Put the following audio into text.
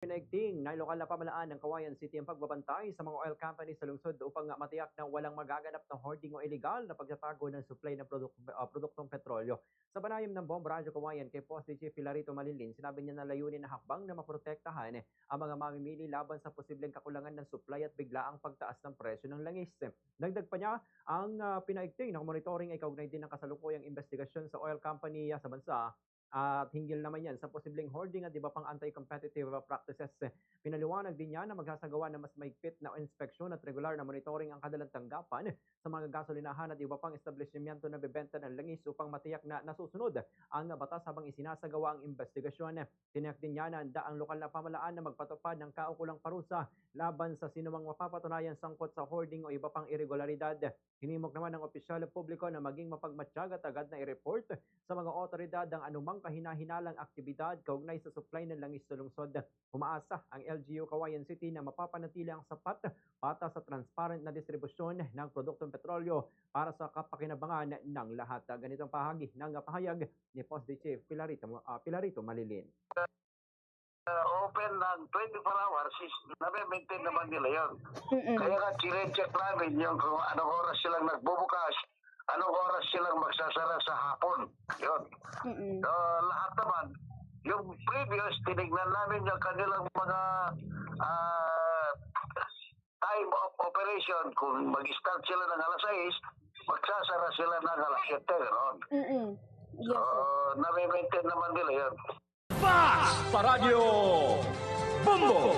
Pinaigting ng lokal na pamahalaan ng Cauayan City ang pagbabantay sa mga oil companies sa lungsod upang matiyak na walang magaganap na hoarding o illegal na pagtatago ng supply ng produktong petrolyo. Sa banayam ng Bomba Radyo Cauayan kay Poste Chief Pilarito Malilin, sinabi niya na layunin na hakbang na maprotektahan ang mga mamimili laban sa posibleng kakulangan ng supply at biglaang pagtaas ng presyo ng langis. Dagdag pa niya, ang pinaigting na monitoring ay kaugnay din ng kasalukuyang investigasyon sa oil company sa bansa at hinggil naman yan sa posibleng hoarding at iba pang anti-competitive practices. Pinaliwanag din niya na magsasagawa ng mas maigpit na inspeksyon at regular na monitoring ang kadalang tanggapan sa mga gasolinahan at iba pang establishmento na bebenta ng langis upang matiyak na nasusunod ang batas habang isinasagawa ang investigasyon. Tiniyak din niya na handa ang lokal na pamahalaan na magpatupad ng kaukulang parusa laban sa sinumang mapapatunayan sangkot sa hoarding o iba pang irregularidad. Hinimok naman ng opisyal publiko na maging mapagmatsyag at agad na i-report sa mga otoridad ang anumang kahina-hinalang aktibidad kaugnay sa supply ng langis sa lungsod. Umaasa ang LGU Cauayan City na mapapanatili ang sapat, patas at transparent na distribusyon ng produktong petrolyo para sa kapakinabangan ng lahat. Ganitong pahagi ng pahayag ni Poste Chief Pilarito Malilin. Open ng 24 hours, na-maintain naman nila yun. Kaya nga, chine-check namin yung kung anong oras silang nagbubukas, anong oras silang magsasara sa hapon. Yun. So, lahat naman, yung previous, tinignan namin yung kanilang mga time of operation. Kung mag-start sila ng alas 6, magsasara sila ng alas 7. Gano'n. Yes, So, na-maintain naman nila yun. Sa Radyo Bombo!